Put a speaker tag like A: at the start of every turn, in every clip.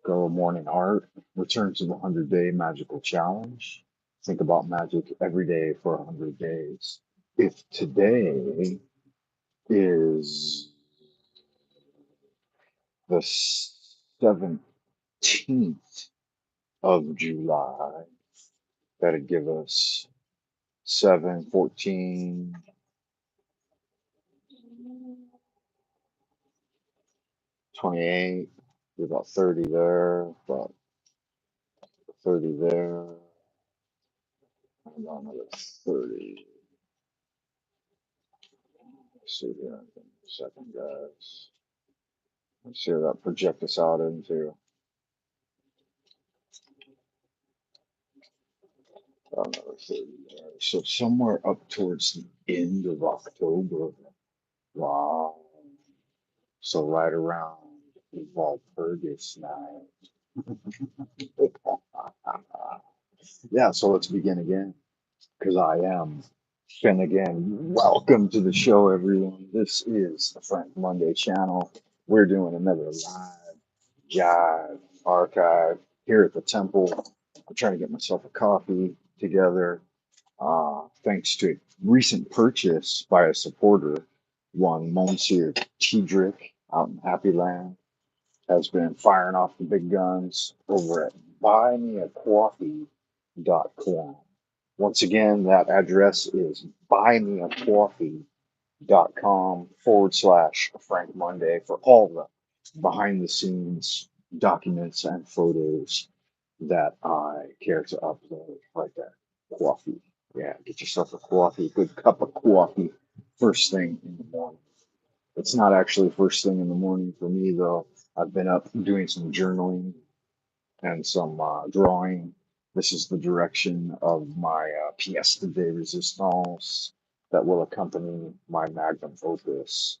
A: Go morning art. Return to the 100-day magical challenge. Think about magic every day for 100 days. If today is the 17th of July, that'd give us 7, 14, 28, about 30 there, about 30 there, and another 30. Let's see here in a second, guys. Let's see what that project us out into. Another 30 there. So somewhere up towards the end of October. Wow. So right around Walpurgis night. Yeah, so let's begin again. Because I am Finnegan. Welcome to the show, everyone. This is the Frank Monday channel. We're doing another live jive archive here at the temple. I'm trying to get myself a coffee together. Thanks to a recent purchase by a supporter, one Monsieur Tiedrick out in Happy Land has been firing off the big guns over at buymeacoffee.com. Once again, that address is buymeacoffee.com/Frank Monday for all the behind the scenes documents and photos that I care to upload right there. Coffee. Yeah, get yourself a coffee, good cup of coffee first thing in the morning. It's not actually first thing in the morning for me though. I've been up doing some journaling and some drawing. This is the direction of my pièce de résistance that will accompany my magnum opus.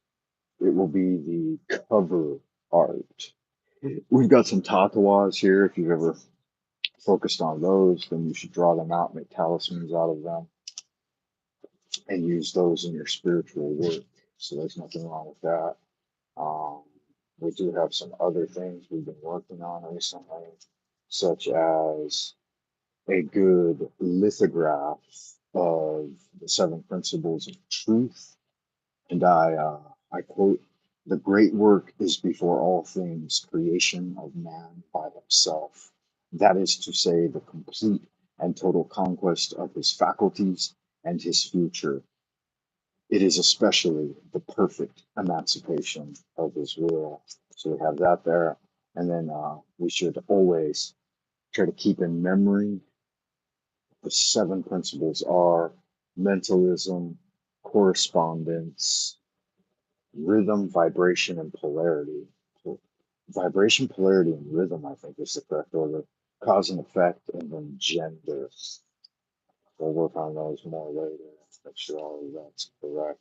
A: It will be the cover art. We've got some tatawas here. If you've ever focused on those, then you should draw them out, make talismans out of them, and use those in your spiritual work. So there's nothing wrong with that. Um, we do have some other things we've been working on recently, such as a good lithograph of the seven principles of truth. And I quote, the great work is before all things creation of man by himself. That is to say, the complete and total conquest of his faculties and his future. It is especially the perfect emancipation of his will. So we have that there. And then we should always try to keep in memory the seven principles are mentalism, correspondence, rhythm, vibration, and polarity. So vibration, polarity, and rhythm, I think, is the correct order. Cause and effect, and then gender. We'll work on those more later. Make sure all of that's correct.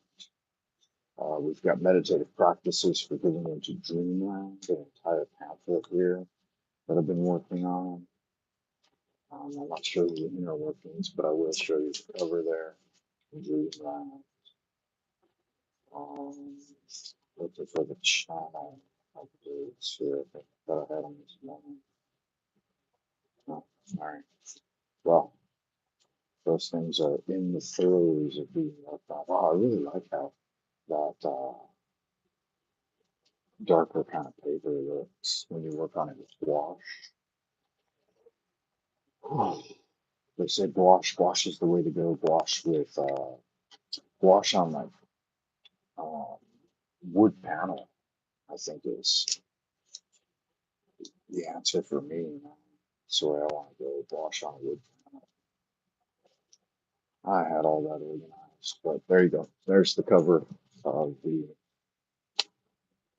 A: We've got meditative practices for getting into dreamland, an entire pamphlet here that I've been working on. I'm not sure the inner workings, but I will show you the cover there. Dreamland. Um, Looking for the channel updates here that I had on this morning. Oh, all right. Well, those things are in the throes of being worked on. Wow, I really like how that darker kind of paper looks when you work on it with gouache. They say gouache is the way to go. Gouache on like um, wood panel, I think is the answer for me. That's the way I want to go. Gouache on wood panel. I had all that organized, but there you go. There's the cover of the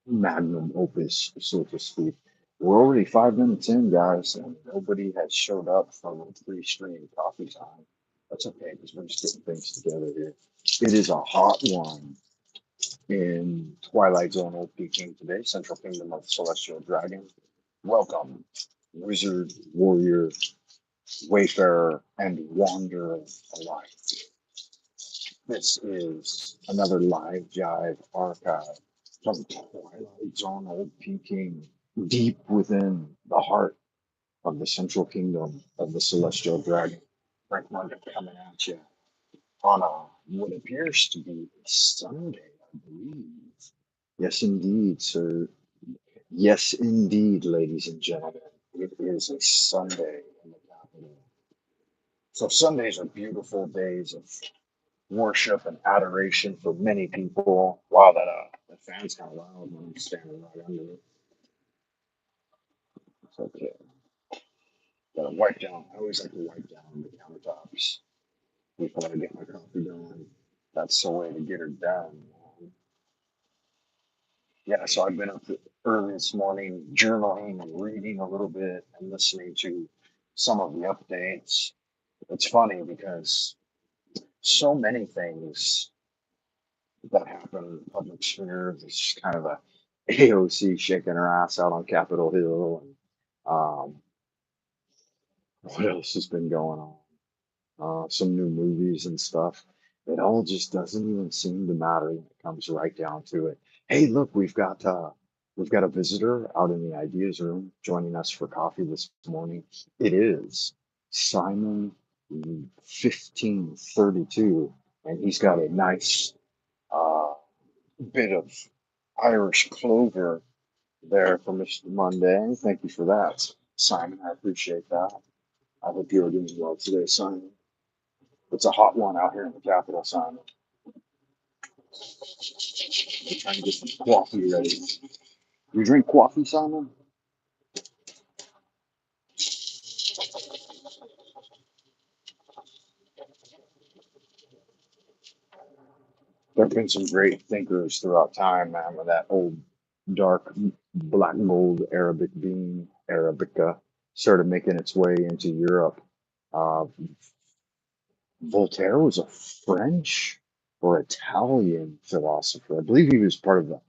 A: magnum opus, so to speak. We're already 5 minutes in, guys, and nobody has showed up from the pre-stream coffee time. That's okay, because we're just getting things together here. It is a hot one in Twilight Zone Old Peking today, Central Kingdom of Celestial Dragon. Welcome, wizard, warrior, wayfarer, and wanderer alike. This is another live jive archive from Twilight Zone Old Peking. deep within the heart of the central kingdom of the celestial dragon. Frank London coming at you on what appears to be Sunday, I believe. Yes, indeed, sir. Yes, indeed, ladies and gentlemen. It is a Sunday in the capital. So Sundays are beautiful days of worship and adoration for many people. Wow, that fan's kind of loud when I'm standing right under it. It's okay. Gotta wipe down. I always like to wipe down the countertops before I get my coffee going. That's the way to get her done. Yeah, so I've been up early this morning, journaling and reading a little bit and listening to some of the updates. It's funny because so many things that happen in the public sphere, there's kind of a AOC shaking her ass out on Capitol Hill, and what else has been going on? Some new movies and stuff. It all just doesn't even seem to matter when it comes right down to it. Hey, look, we've got a visitor out in the ideas room joining us for coffee this morning. It is Simon 1532, and he's got a nice uh, bit of Irish clover there for Mr. Monday. Thank you for that, Simon. I appreciate that. I hope you are doing well today, Simon. It's a hot one out here in the capital, Simon. I'm trying to get some coffee ready. You drink coffee, Simon? There have been some great thinkers throughout time, man, with that old dark black gold Arabic bean, Arabica, started making its way into Europe. Uh, Voltaire was a French or Italian philosopher. I believe he was part of the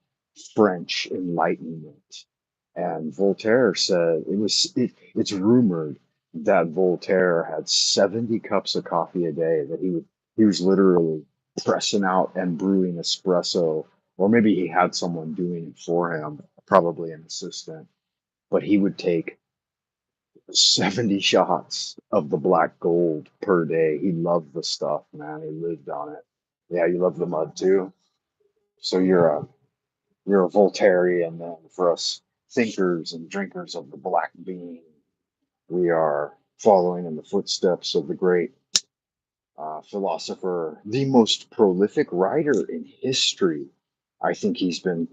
A: French Enlightenment. And Voltaire said it's rumored that Voltaire had 70 cups of coffee a day, that he was literally pressing out and brewing espresso, or maybe he had someone doing it for him, probably an assistant, but he would take 70 shots of the black gold per day. He loved the stuff, man. He lived on it. Yeah, you love the mud too. So you're a Voltairean then. For us thinkers and drinkers of the black bean, we are following in the footsteps of the great philosopher, the most prolific writer in history. I think he's been,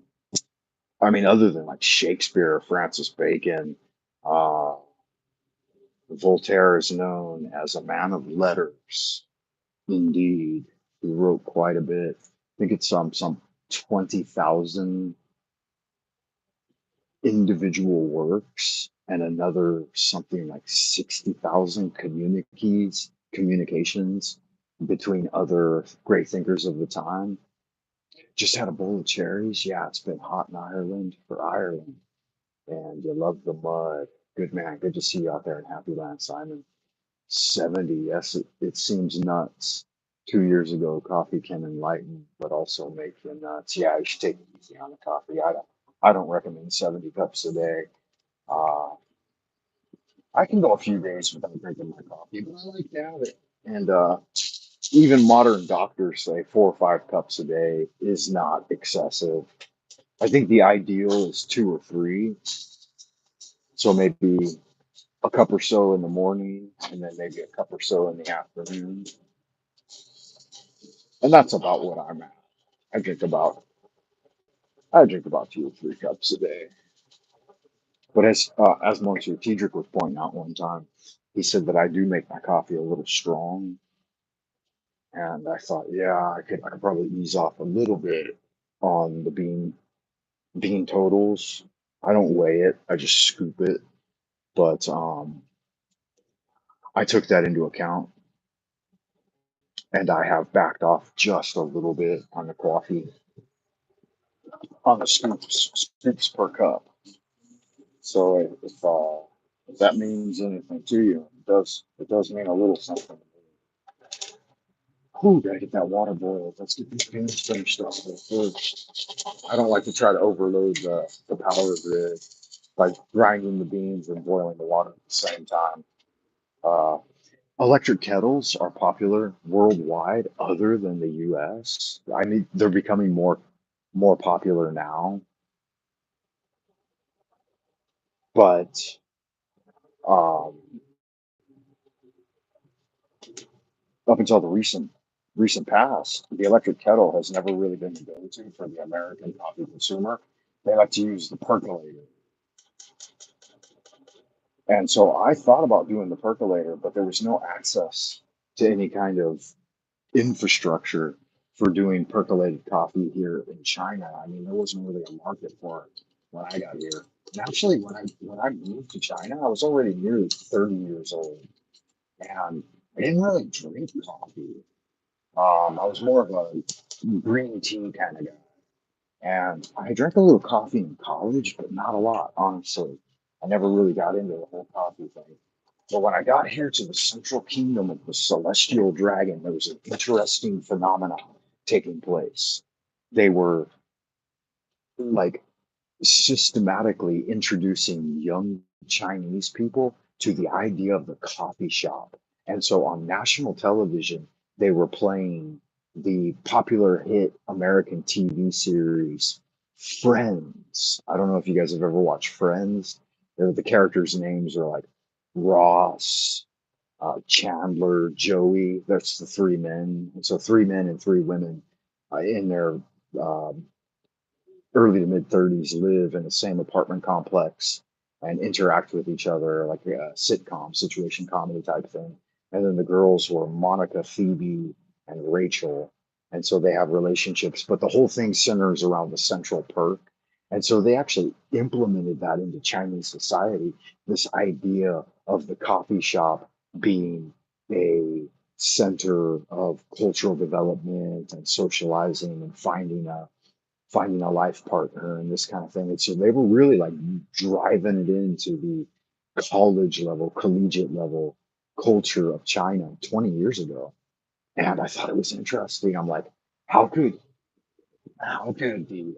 A: I mean, other than like Shakespeare or Francis Bacon, uh, Voltaire is known as a man of letters. Indeed, he wrote quite a bit. I think it's some 20,000 individual works and another something like 60,000 communications between other great thinkers of the time. Just had a bowl of cherries. Yeah, it's been hot in Ireland for Ireland. And you love the mud. Good man. Good to see you out there in Happy Land, Simon. 70. Yes, it seems nuts. 2 years ago, coffee can enlighten, but also make you nuts. Yeah, you should take it easy on the coffee. I don't recommend 70 cups a day. Uh, I can go a few days without drinking my coffee, but I like to have it. And even modern doctors say 4 or 5 cups a day is not excessive. I think the ideal is 2 or 3. So maybe a cup or so in the morning, and then maybe a cup or so in the afternoon. And that's about what I'm at. I drink about I drink about 2 or 3 cups a day. But as Monsieur Tiedrick was pointing out one time, he said that I do make my coffee a little strong, and I thought, yeah, I could probably ease off a little bit on the bean totals. I don't weigh it; I just scoop it. But I took that into account, and I have backed off just a little bit on the coffee, on the scoops per cup. So if that means anything to you, it does mean a little something. Whew, gotta get that water boiled. Let's get these beans finished off first. I don't like to try to overload the power grid. by grinding the beans and boiling the water at the same time. Uh, Electric kettles are popular worldwide, other than the U.S. I mean, they're becoming more popular now, but um, up until the recent past, the electric kettle has never really been the go-to for the American coffee consumer. They like to use the percolator. And so I thought about doing the percolator, but there was no access to any kind of infrastructure for doing percolated coffee here in China. I mean, there wasn't really a market for it when I got here. And actually, when I moved to China, I was already nearly 30 years old, and I didn't really drink coffee. I was more of a green tea kind of guy. And I drank a little coffee in college, but not a lot, honestly. I never really got into the whole coffee thing. But when I got here to the central kingdom of the celestial dragon, there was an interesting phenomenon taking place. They were like systematically introducing young Chinese people to the idea of the coffee shop. And so on national television, they were playing the popular hit American TV series Friends. I don't know if you guys have ever watched Friends. The characters' names are like Ross, Chandler, Joey. That's the three men. And so three men and three women in their um, early to mid 30s live in the same apartment complex and interact with each other like a sitcom, situation comedy type thing. And then the girls were Monica, Phoebe, and Rachel. And so they have relationships, but the whole thing centers around the central perk. And so they actually implemented that into Chinese society, this idea of the coffee shop being a center of cultural development and socializing and finding a life partner and this kind of thing. And so they were really like driving it into the college level, collegiate level culture of China 20 years ago. And I thought it was interesting. I'm like, how could how could the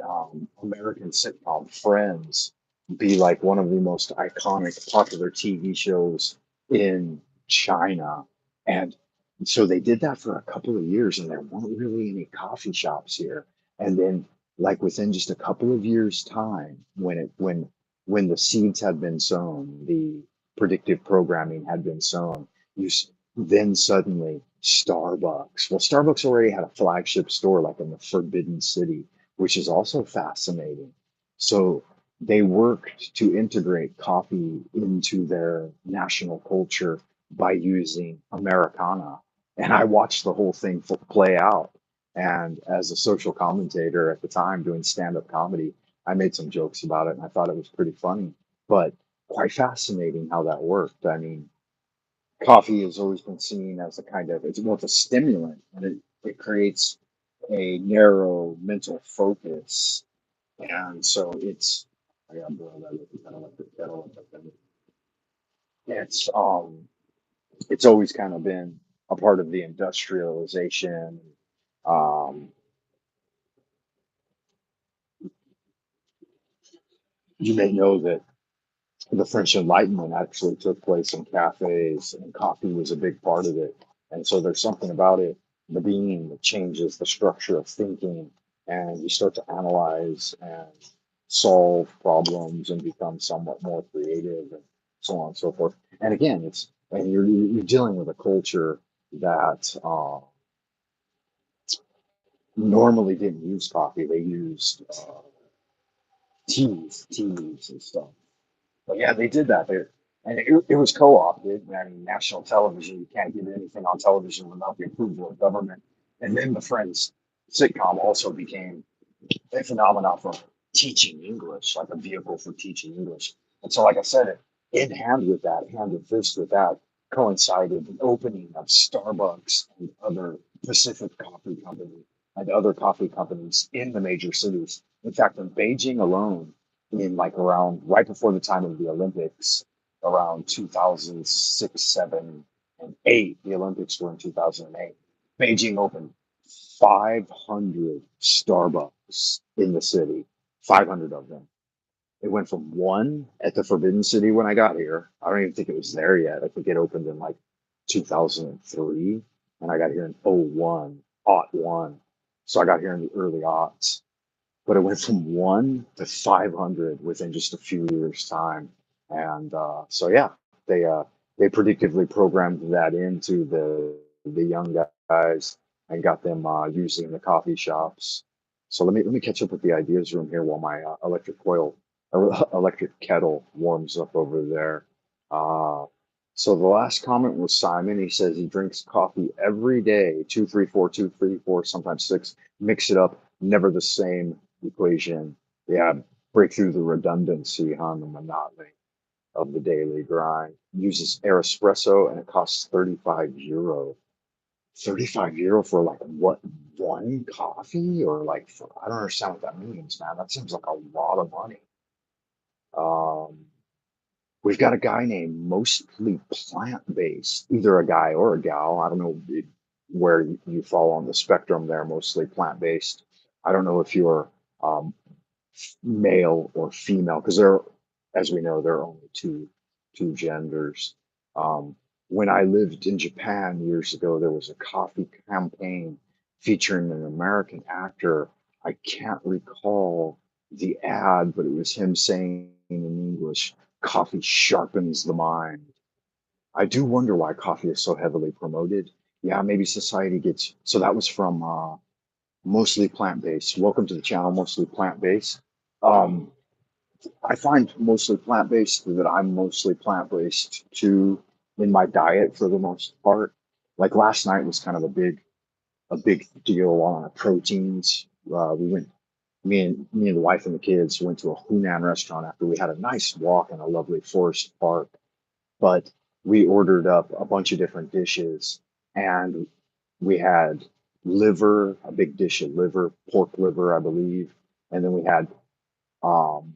A: American sitcom Friends be like one of the most iconic, popular TV shows in China? And so they did that for a couple of years, and there weren't really any coffee shops here. And then, like within just a couple of years' time, when the seeds had been sown, the predictive programming had been sown, then suddenly Starbucks. Well, Starbucks already had a flagship store like in the Forbidden City, which is also fascinating. So they worked to integrate coffee into their national culture by using Americana. And I watched the whole thing play out. And as a social commentator at the time doing stand up comedy, I made some jokes about it and I thought it was pretty funny, but quite fascinating how that worked. I mean, coffee has always been seen as a kind of it's both a stimulant and it creates a narrow mental focus, and so I got boiled that with kind of like the kettle, but then it's it's always kind of been a part of the industrialization. um you may know that the French Enlightenment actually took place in cafes, and coffee was a big part of it. And so there's something about it, the bean, that changes the structure of thinking, and you start to analyze and solve problems and become somewhat more creative, and so on and so forth. And again, you're dealing with a culture that normally didn't use coffee; they used teas and stuff. But yeah, they did that there. And it was co-opted. I mean, national television, you can't get anything on television without the approval of government. And then the Friends sitcom also became a phenomenon for teaching English, like a vehicle for teaching English. And so, like I said, in hand with that, hand in fist with that, coincided the opening of Starbucks and other Pacific Coffee Company and other coffee companies in the major cities. In fact, in Beijing alone, in like around right before the time of the Olympics, around 2006, 7, and 8, the Olympics were in 2008. Beijing opened 500 Starbucks in the city, 500 of them. It went from one at the Forbidden City when I got here. I don't even think it was there yet. I think it opened in like 2003, and I got here in '01, aught one. So I got here in the early aughts. But it went from one to 500 within just a few years' time. And so, yeah, they uh, they predictively programmed that into the young guys and got them using the coffee shops. So let me catch up with the ideas room here while my electric kettle warms up over there. Uh, so the last comment was Simon. He says he drinks coffee every day, two, three, four, two, three, four, sometimes six. Mix it up, never the same equation. Yeah, break through the redundancy on the monotony of the daily grind. Uses Aeroespresso and it costs 35 euro. 35 euro for like what, one coffee? Or like for, I don't understand what that means, man. That seems like a lot of money. Um, we've got a guy named Mostly Plant Based, either a guy or a gal. I don't know where you fall on the spectrum there, Mostly Plant Based. I don't know if you're um, male or female, because there, as we know, there are only two genders. Um, when I lived in Japan years ago, there was a coffee campaign featuring an American actor. I can't recall the ad, but it was him saying in English, "Coffee sharpens the mind." I do wonder why coffee is so heavily promoted. Yeah, maybe society gets. So that was from Mostly Plant Based. Welcome to the channel, Mostly Plant Based. Um, I find mostly plant based that I'm mostly plant based too in my diet for the most part. Like last night was kind of a big deal on proteins. We went, me and the wife and the kids went to a Hunan restaurant after we had a nice walk in a lovely forest park. But we ordered up a bunch of different dishes, and we had liver, a big dish of liver, pork liver, I believe, and then we had um,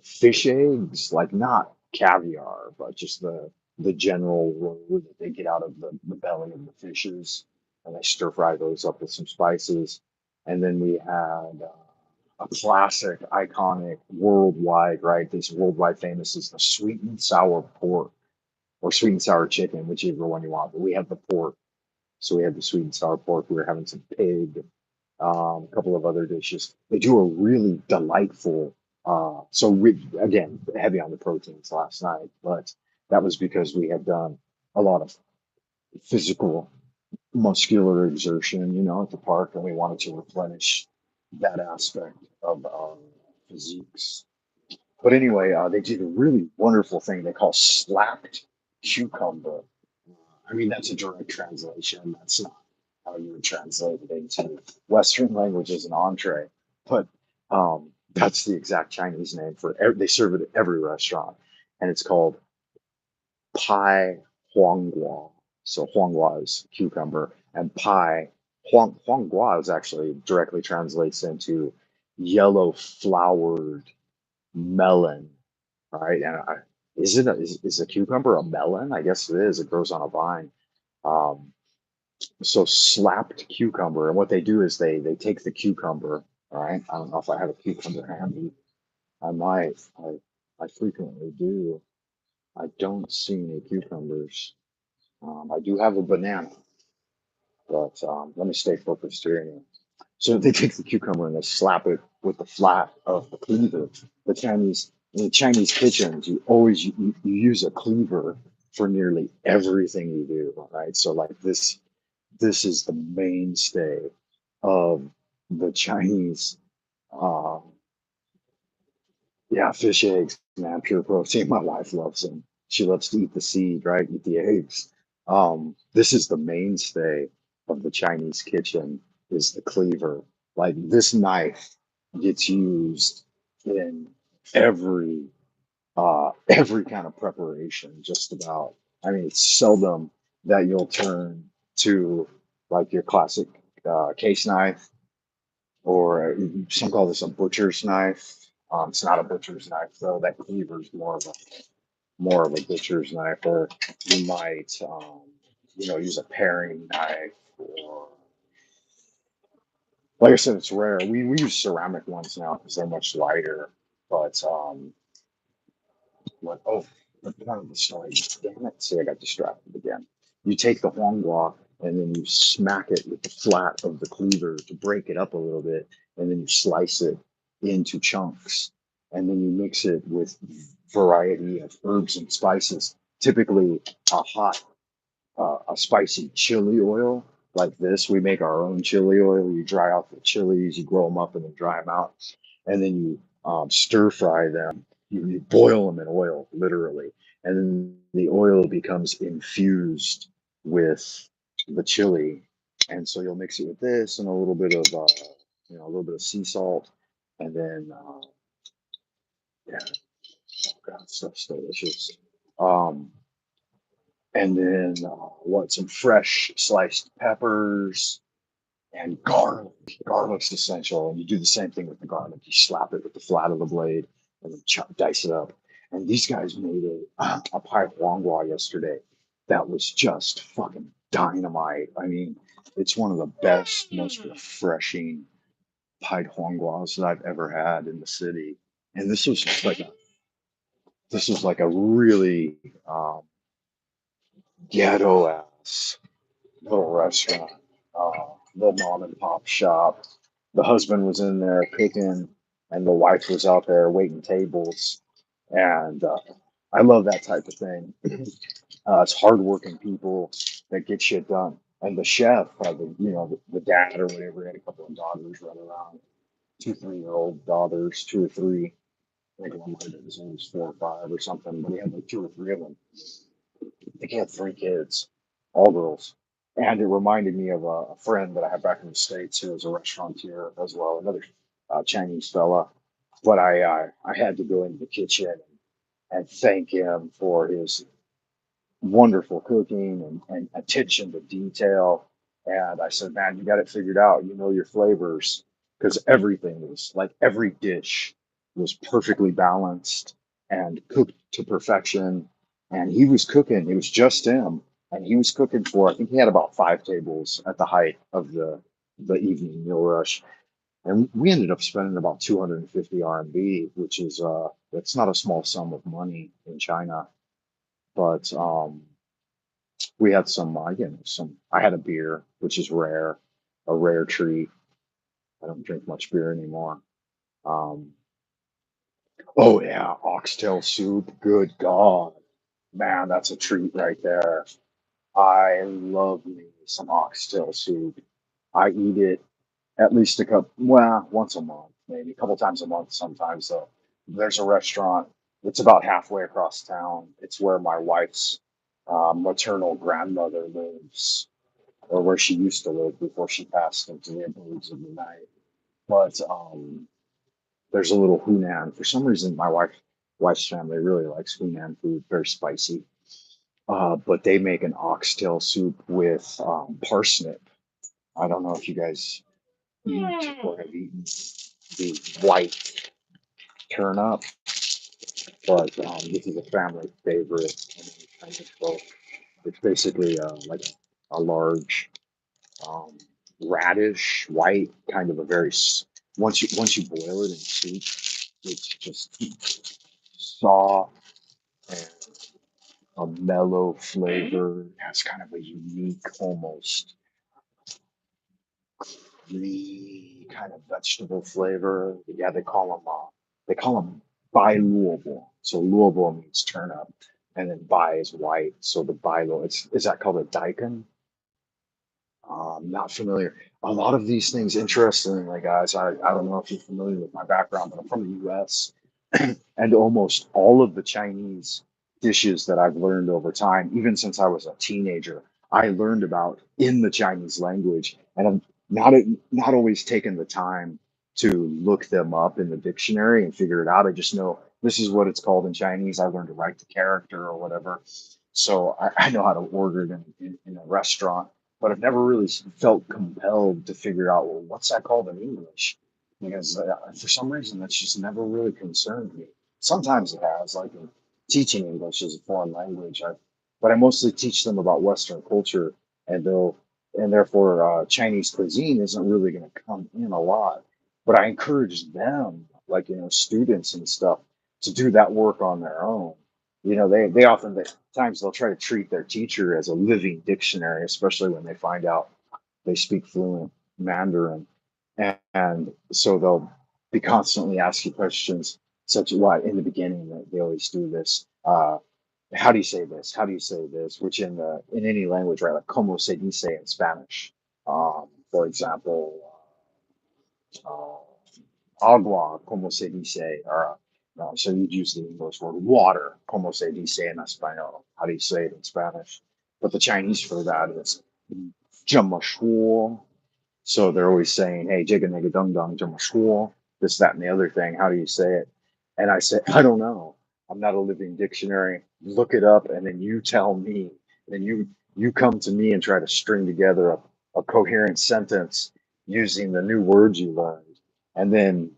A: fish eggs, like not caviar, but just the general roe that they get out of the belly of the fishes, and they stir fry those up with some spices. And then we had a classic, iconic, worldwide, right? This worldwide famous is the sweet and sour pork or sweet and sour chicken, whichever one you want. But we had the pork, so we had the sweet and sour pork. We were having some pig, a couple of other dishes. They do a really delightful. So we, again, heavy on the proteins last night, but that was because we had done a lot of physical, muscular exertion, at the park, and we wanted to replenish that aspect of our physiques. But anyway, they did a really wonderful thing they call slapped cucumber. I mean, that's a direct translation. That's not how you would translate it into Western language as an entree, but that's the exact Chinese name for. They serve it at every restaurant, and it's called Pai Huanggua. So Huanggua is cucumber, and Pai Huanggua is actually directly translates into yellow flowered melon, right? And is a cucumber a melon? I guess it is. It grows on a vine. Um, so slapped cucumber, and what they do is they take the cucumber. All right, I don't know if I have a cucumber handy. I might. I frequently do. I don't see any cucumbers. I do have a banana, but let me stay focused here. Anyway. So they take the cucumber and they slap it with the flat of the cleaver. In the Chinese kitchens, you always you use a cleaver for nearly everything you do, right? So like this is the mainstay of the Chinese. Um, yeah, fish eggs, man, pure protein. My wife loves them. She loves to eat the seed, right? Eat the eggs. This is the mainstay of the Chinese kitchen is the cleaver. Like this knife gets used in every every kind of preparation, just about. I mean, it's seldom that you'll turn to like your classic case knife, or some call this a butcher's knife. It's not a butcher's knife though. That cleaver is more of a butcher's knife, or you might use a paring knife, or like I said, it's rare. We use ceramic ones now because they're much lighter. But what? Oh, the point of the story. Damn it! See, I got distracted again. You take the huanghua and then you smack it with the flat of the cleaver to break it up a little bit, and then you slice it into chunks, and then you mix it with variety of herbs and spices. Typically, a hot a spicy chili oil like this. We make our own chili oil. You dry out the chilies, you grow them up and then dry them out, and then you stir fry them. You boil them in oil, literally, and then the oil becomes infused with the chili, and so you'll mix it with this and a little bit of a little bit of sea salt, and then yeah, God, stuff's delicious. Um, and then what? Some fresh sliced peppers and garlic. Garlic's essential, and you do the same thing with the garlic. You slap it with the flat of the blade, and then dice it up. And these guys made a pie huanghua yesterday that was just fucking dynamite. I mean, it's one of the best, most refreshing pie huanghuas that I've ever had in the city. And this was like a really ghetto ass little restaurant, uh, little mom and pop shop. The husband was in there cooking, and the wife was out there waiting tables. And I love that type of thing. It's hardworking people that get shit done. And the chef, the dad or whatever, had a couple of daughters running around, 2 3-year-old daughters, 2 or 3. I think one might have been as old as 4 or 5 or something, but he had like 2 or 3 of them. I think he had 3 kids, all girls. And it reminded me of a friend that I had back in the States who was a restaurateur as well, another Chinese fella. But I had to go into the kitchen and thank him for his wonderful cooking and attention to detail. And I said, man, you got it figured out. You know your flavors, because everything was like every dish was perfectly balanced and cooked to perfection. And he was cooking, it was just him. And he was cooking for, I think he had about 5 tables at the height of the evening meal rush. And we ended up spending about 250 RMB, which is that's not a small sum of money in China. But we had some. I had a beer, which is rare, a rare treat. I don't drink much beer anymore. Um, oh yeah, oxtail soup. Good God, man, that's a treat right there. I love me some oxtail soup. I eat it at least once a month, maybe a couple times a month sometimes. Though there's a restaurant. It's about halfway across town. It's where my wife's maternal grandmother lives, or where she used to live before she passed into the abodes of the night. But there's a little Hunan. For some reason, my wife's family really likes Hunan food, very spicy. But they make an oxtail soup with parsnip. I don't know if you guys eat or have eaten the white turnip, but this is a family favorite among Chinese folk. It's basically like a large um, radish, white, kind of a once you boil it in soup, it's just soft and a mellow flavor. It has kind of a unique, almost creamy kind of vegetable flavor. Yeah, they call them bai luobo. So luobo means turnip, and then bai is white. So the bai luo, is that called a daikon? Not familiar. A lot of these things, interestingly, guys, I don't know if you're familiar with my background, but I'm from the US. And almost all of the Chinese dishes that I've learned over time, even since I was a teenager, I learned about in the Chinese language. And I'm not always taken the time to look them up in the dictionary and figure it out. I just know this is what it's called in Chinese. I learned to write the character or whatever. So I know how to order it in a restaurant, but I've never really felt compelled to figure out, well, what's that called in English? Because for some reason that's just never really concerned me. Sometimes it has, like in teaching English as a foreign language, but I mostly teach them about Western culture, and therefore Chinese cuisine isn't really going to come in a lot. But I encourage them. like, students and stuff to do that work on their own. They often, at times, they'll try to treat their teacher as a living dictionary, especially when they find out they speak fluent Mandarin. And so they'll be constantly asking questions, such as why in the beginning they always do this. How do you say this? How do you say this? Which in any language, right? Like como se dice in Spanish. For example, uh, agua, como se dice, or so you'd use the English word water, como se dice en español. How do you say it in Spanish? But the Chinese for that is 这么说. So they're always saying, hey, jigga nigga dung dung, 这么说, this, that, and the other thing. How do you say it? And I say, I don't know. I'm not a living dictionary. Look it up, and then you tell me. And you come to me and try to string together a coherent sentence using the new words you learned, and then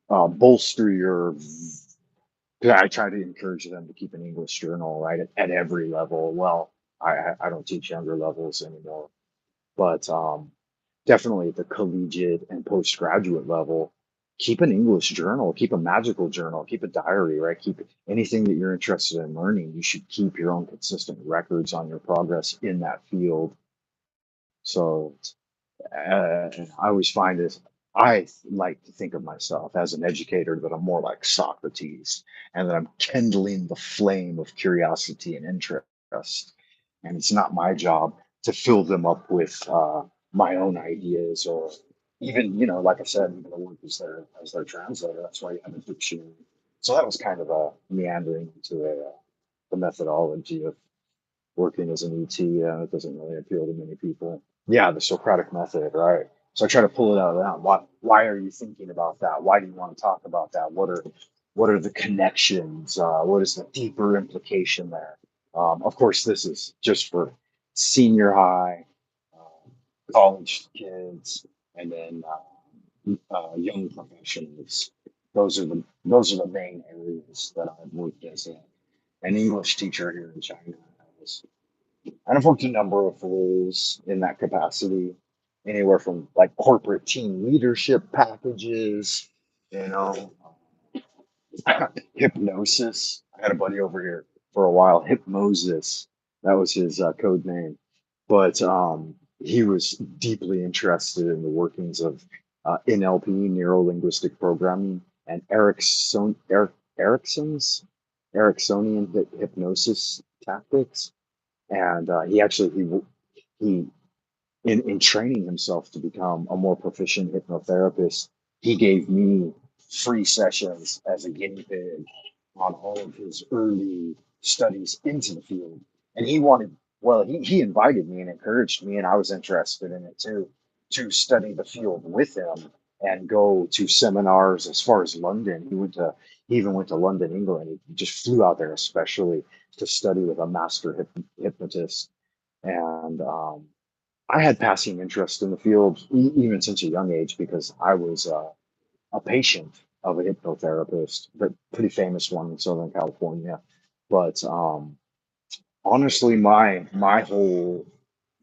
A: bolster your. I try to encourage them to keep an English journal, right, at every level. Well, I don't teach younger levels anymore, but definitely at the collegiate and postgraduate level, keep an English journal, keep a magical journal, keep a diary, right? Keep anything that you're interested in learning. You should keep your own consistent records on your progress in that field. So I always find this. I like to think of myself as an educator, that I'm more like Socrates, and that I'm kindling the flame of curiosity and interest. And it's not my job to fill them up with my own ideas, or even, like I said, even the work as their translator. That's why you have a dictionary. So that was kind of a meandering into the methodology of working as an ET. It doesn't really appeal to many people. Yeah, the Socratic method, right? So I try to pull it out of that. Why are you thinking about that? Why do you want to talk about that? What are the connections? What is the deeper implication there? Of course, this is just for senior high, college kids, and then young professionals. Those are the main areas that I've worked as an English teacher here in China. And I've worked a number of roles in that capacity, anywhere from like corporate team leadership packages, you know, hypnosis. I had a buddy over here for a while, Hypnosis. That was his code name. But he was deeply interested in the workings of NLP, neuro linguistic programming, and Erickson's Ericksonian hypnosis tactics. And he in training himself to become a more proficient hypnotherapist, he gave me free sessions as a guinea pig on all of his early studies into the field. And he invited me and encouraged me, and I was interested in it too, to study the field with him and go to seminars as far as London. He even went to London, England. He just flew out there especially to study with a master hypnotist. And I had passing interest in the field even since a young age, because I was a patient of a hypnotherapist, but pretty famous one in Southern California. But honestly, my whole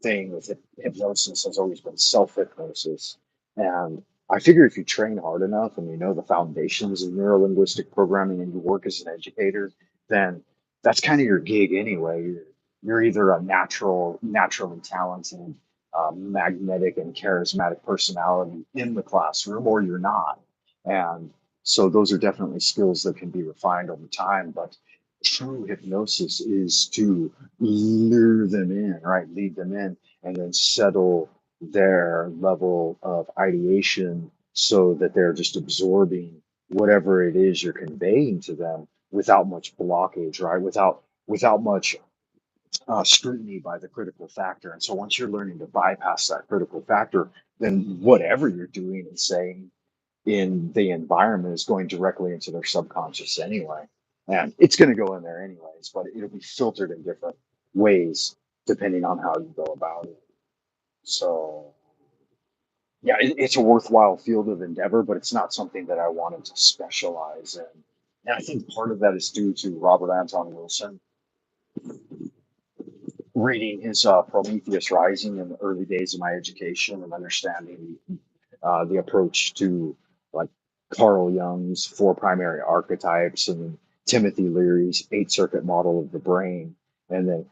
A: thing with hypnosis has always been self hypnosis, and I figure if you train hard enough and you know the foundations of neuro linguistic programming and you work as an educator, then that's kind of your gig anyway. You're either a naturally talented, magnetic and charismatic personality in the classroom, or you're not. And so those are definitely skills that can be refined over time. But true hypnosis is to lure them in, right? Lead them in, and then settle their level of ideation so that they're just absorbing whatever it is you're conveying to them without much blockage, right? Without much scrutiny by the critical factor. And so once you're learning to bypass that critical factor, then whatever you're doing and saying in the environment is going directly into their subconscious anyway. And it's going to go in there anyways, but it'll be filtered in different ways depending on how you go about it. So, yeah, it's a worthwhile field of endeavor, but it's not something that I wanted to specialize in. And I think part of that is due to Robert Anton Wilson reading his Prometheus Rising in the early days of my education and understanding the approach to like Carl Jung's four primary archetypes, and Timothy Leary's eight circuit model of the brain. And then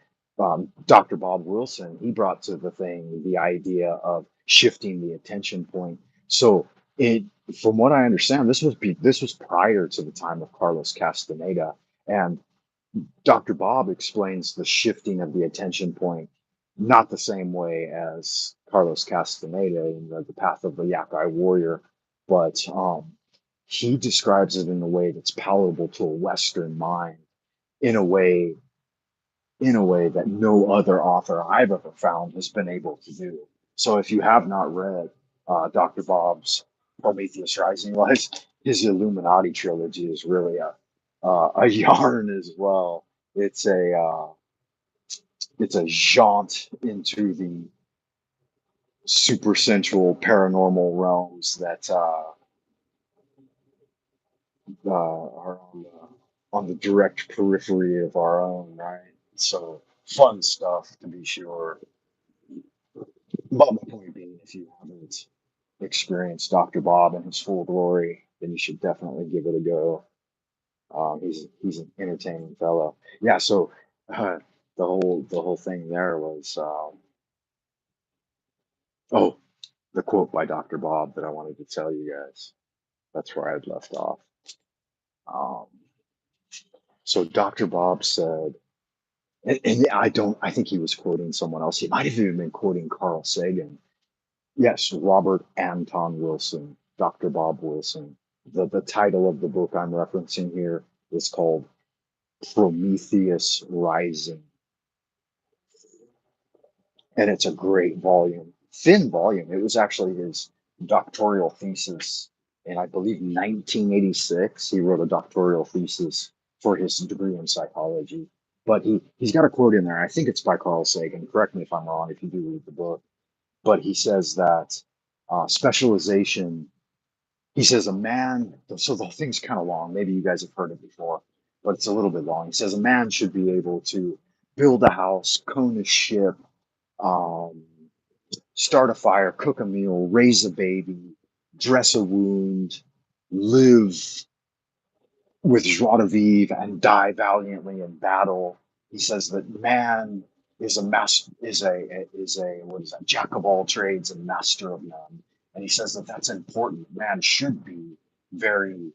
A: Dr. Bob Wilson, he brought to the thing the idea of shifting the attention point. So it, from what I understand, this was prior to the time of Carlos Castaneda, and Dr. Bob explains the shifting of the attention point not the same way as Carlos Castaneda in the Path of the Yakai Warrior, but he describes it in a way that's palatable to a Western mind, in a way that no other author I've ever found has been able to do. So if you have not read Dr. Bob's Prometheus Rising, well, his Illuminati trilogy is really a yarn as well. It's a jaunt into the super sensual paranormal realms that are on the direct periphery of our own, right? So fun stuff to be sure. But my point being, if you haven't experienced Dr. Bob in his full glory, then you should definitely give it a go. He's an entertaining fellow. Yeah. So uh, the whole thing there was oh, the quote by Dr. Bob that I wanted to tell you guys. That's where I had left off. Um, so Dr. Bob said, and I think he was quoting someone else. He might have even been quoting Carl Sagan. Yes, Robert Anton Wilson, Dr. Bob Wilson. The title of the book I'm referencing here is called Prometheus Rising. And it's a great volume, thin volume. It was actually his doctoral thesis in, I believe, 1986. He wrote a doctoral thesis for his degree in psychology. But he's got a quote in there. I think it's by Carl Sagan. Correct me if I'm wrong if you do read the book. But he says that specialization, he says a man, so the whole thing's kind of long. Maybe you guys have heard it before, but it's a little bit long. He says a man should be able to build a house, cone a ship, um, start a fire, cook a meal, raise a baby, dress a wound, live with joie de vivre, and die valiantly in battle. He says that man is a master, is a what is that, jack of all trades and master of none. And he says that that's important. Man should be very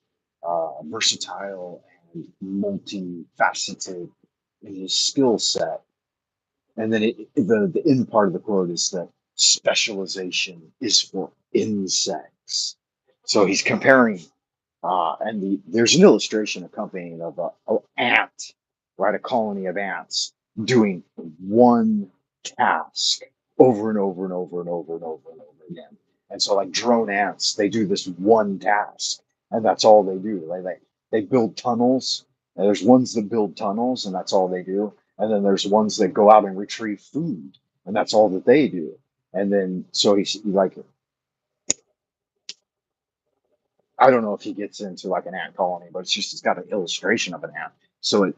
A: versatile and multifaceted in his skill set. And then the end part of the quote is that specialization is for insects. So he's comparing, there's an illustration accompanying of a ant, right? A colony of ants doing one task over and over and over and over and over and over again. And so, like drone ants, they do this one task, and that's all they do. They build tunnels. And there's ones that build tunnels, and that's all they do. And then there's ones that go out and retrieve food, and that's all that they do. And then so he's like, I don't know if he gets into like an ant colony, but it's got an illustration of an ant. So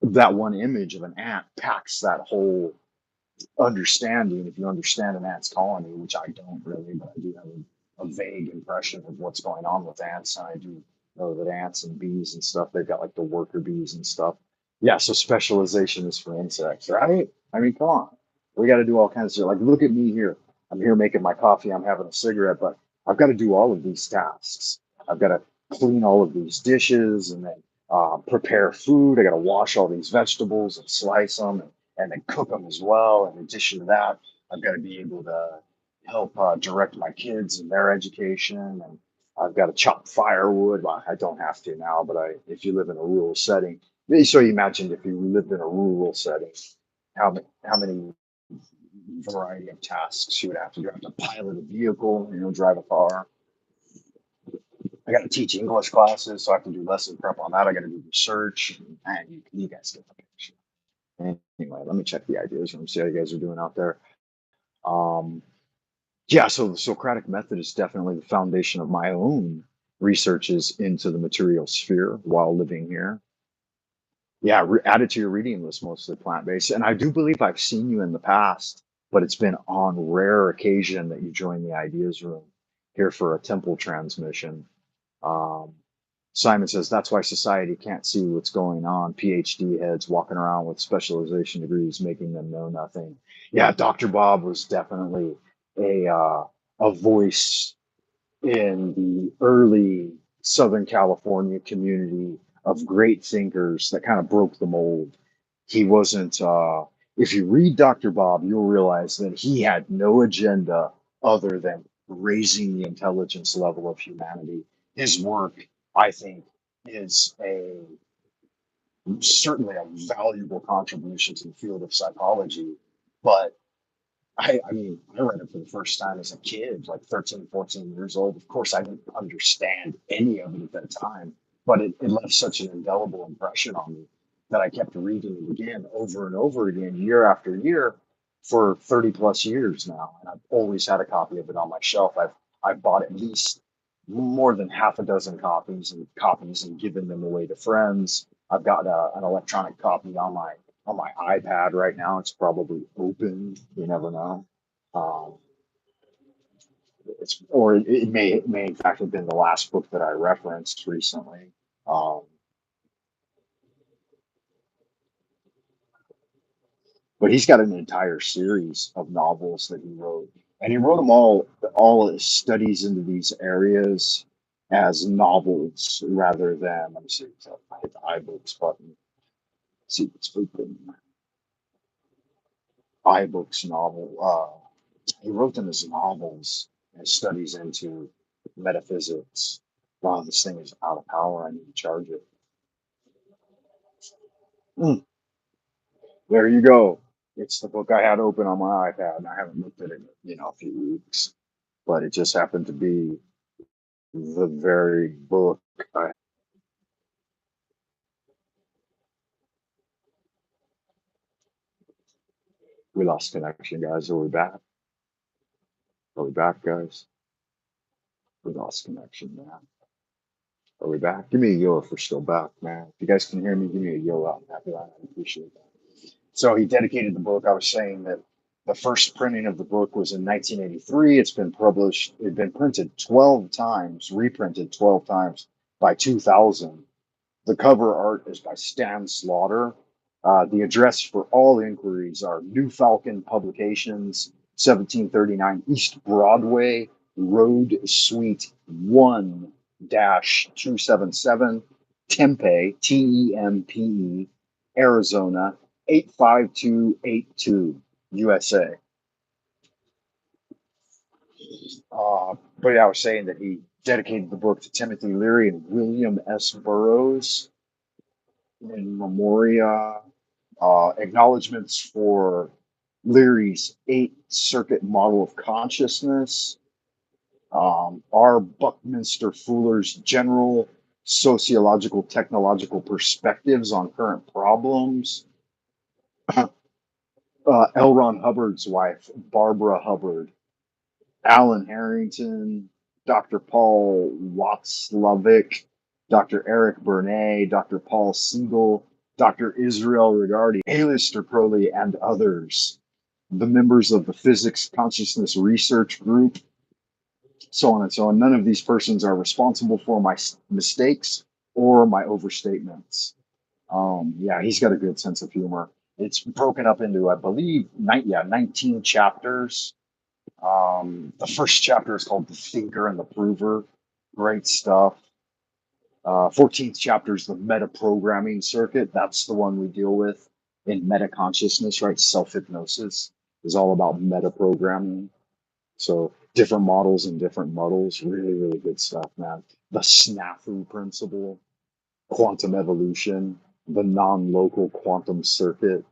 A: that one image of an ant packs that whole understanding. If you understand an ant's colony, which I don't really, but I do have a vague impression of what's going on with ants, and I do know that ants and bees and stuff, they've got like the worker bees and stuff. Yeah, so specialization is for insects, right? I mean, come on. We got to do all kinds of stuff. Like, look at me here. I'm here making my coffee. I'm having a cigarette, but I've got to do all of these tasks. I've got to clean all of these dishes and then prepare food. I got to wash all these vegetables and slice them and then cook them as well. In addition to that, I've got to be able to help direct my kids in their education, and I've got to chop firewood. Well, I don't have to now, but if you live in a rural setting, so you imagine if you lived in a rural setting, how many variety of tasks you would have to do. You have to pilot a vehicle, drive a car. I got to teach English classes, so I have to do lesson prep on that. I got to do research, and you guys get the picture. Anyway, let me check the ideas room, see how you guys are doing out there. Um, yeah, so the Socratic method is definitely the foundation of my own researches into the material sphere while living here. Yeah, add it to your reading list, mostly plant-based. And I do believe I've seen you in the past, but it's been on rare occasion that you join the ideas room here for a temple transmission. Um, Simon says that's why society can't see what's going on. PhD heads walking around with specialization degrees, making them know nothing. Yeah, Dr. Bob was definitely a voice in the early Southern California community of great thinkers that kind of broke the mold. He wasn't, if you read Dr. Bob, you'll realize that he had no agenda other than raising the intelligence level of humanity. His work, I think, is a certainly a valuable contribution to the field of psychology. But I mean, I read it for the first time as a kid, like 13, 14 years old. Of course, I didn't understand any of it at that time, but it left such an indelible impression on me that I kept reading it again over and over again, year after year, for 30 plus years now. And I've always had a copy of it on my shelf. I've bought at least more than half a dozen copies and given them away to friends. I've got an electronic copy on my iPad right now. It's probably open. You never know. Um, it may in fact have been the last book that I referenced recently. Um, but he's got an entire series of novels that he wrote, and he wrote them all as studies into these areas as novels rather than. Let me see. So I hit the iBooks button. See if it's open. iBooks novel. He wrote them as novels and studies into metaphysics. Wow, this thing is out of power. I need to charge it. Mm, there you go. It's the book I had open on my iPad, and I haven't looked at it in a few weeks. But it just happened to be the very book. We lost connection, guys. Are we back? Are we back, guys? We lost connection, man. Are we back? Give me a yo if we're still back, man. If you guys can hear me, give me a yo out. Happy I appreciate that. So he dedicated the book. I was saying that the first printing of the book was in 1983. It's been published, it's been printed 12 times, reprinted 12 times by 2000. The cover art is by Stan Slaughter. The address for all inquiries are New Falcon Publications, 1739 East Broadway Road, Suite 1 277, Tempe, Tempe, Arizona, 85282, USA. But yeah, I was saying that he dedicated the book to Timothy Leary and William S. Burroughs in memoria, acknowledgments for Leary's eight circuit model of consciousness, R. Buckminster Fuller's general sociological technological perspectives on current problems, L. Ron Hubbard's wife, Barbara Hubbard, Alan Harrington, Dr. Paul Watzlawick, Dr. Eric Bernay, Dr. Paul Siegel, Dr. Israel Regardi, Alistair Crowley, and others, the members of the Physics Consciousness Research Group, so on and so on. None of these persons are responsible for my mistakes or my overstatements. Yeah, he's got a good sense of humor. It's broken up into, I believe, 19 chapters. The first chapter is called The Thinker and the Prover. Great stuff. 14th chapter is the meta programming circuit. That's the one we deal with in meta consciousness, right? Self hypnosis is all about meta programming. So different models and different muddles. Really, really good stuff, man. The snafu principle, quantum evolution, the non local quantum circuit.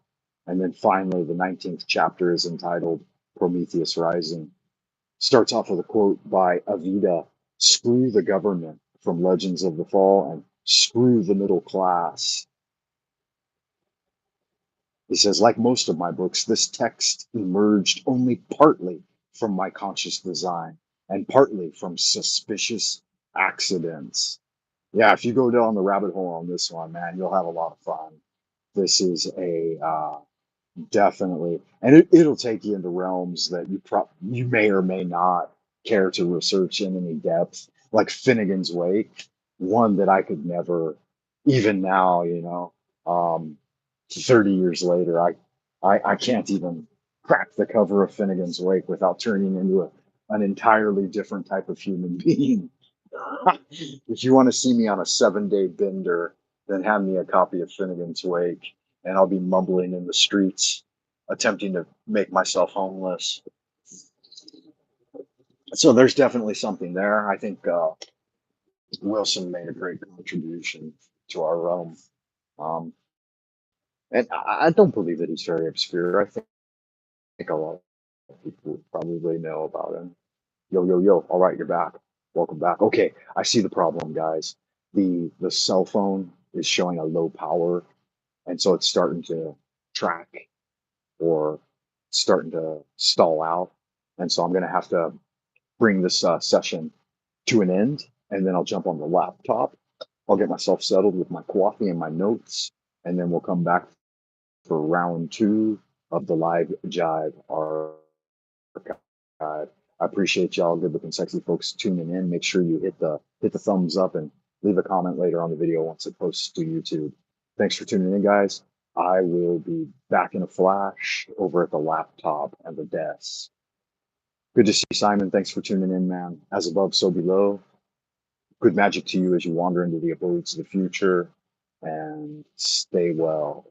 A: And then finally, the 19th chapter is entitled Prometheus Rising. Starts off with a quote by Avida: "Screw the government," from Legends of the Fall, and "Screw the middle class." He says, like most of my books, this text emerged only partly from my conscious design and partly from suspicious accidents. Yeah, if you go down the rabbit hole on this one, man, you'll have a lot of fun. This is a definitely, and it'll take you into realms that you may or may not care to research in any depth. like Finnegan's Wake, one that I could never, even now, 30 years later, I can't even crack the cover of Finnegan's Wake without turning into an entirely different type of human being. If you want to see me on a 7-day bender, then hand me a copy of Finnegan's Wake, and I'll be mumbling in the streets, attempting to make myself homeless. So there's definitely something there. I think Wilson made a great contribution to our realm. Um, and I don't believe that he's very obscure. I think a lot of people probably know about him. Yo, yo, yo. All right, you're back. Welcome back. Okay, I see the problem, guys. The cell phone is showing a low power, and so it's starting to track or starting to stall out. And so I'm going to have to bring this session to an end, and then I'll jump on the laptop. I'll get myself settled with my coffee and my notes, and then we'll come back for round two of the live jive archive. I appreciate y'all, good looking, sexy folks tuning in. Make sure you hit the thumbs up and leave a comment later on the video once it posts to YouTube. Thanks for tuning in, guys. I will be back in a flash over at the laptop and the desk. Good to see you, Simon. Thanks for tuning in, man. As above, so below. Good magic to you as you wander into the abodes of the future, and stay well.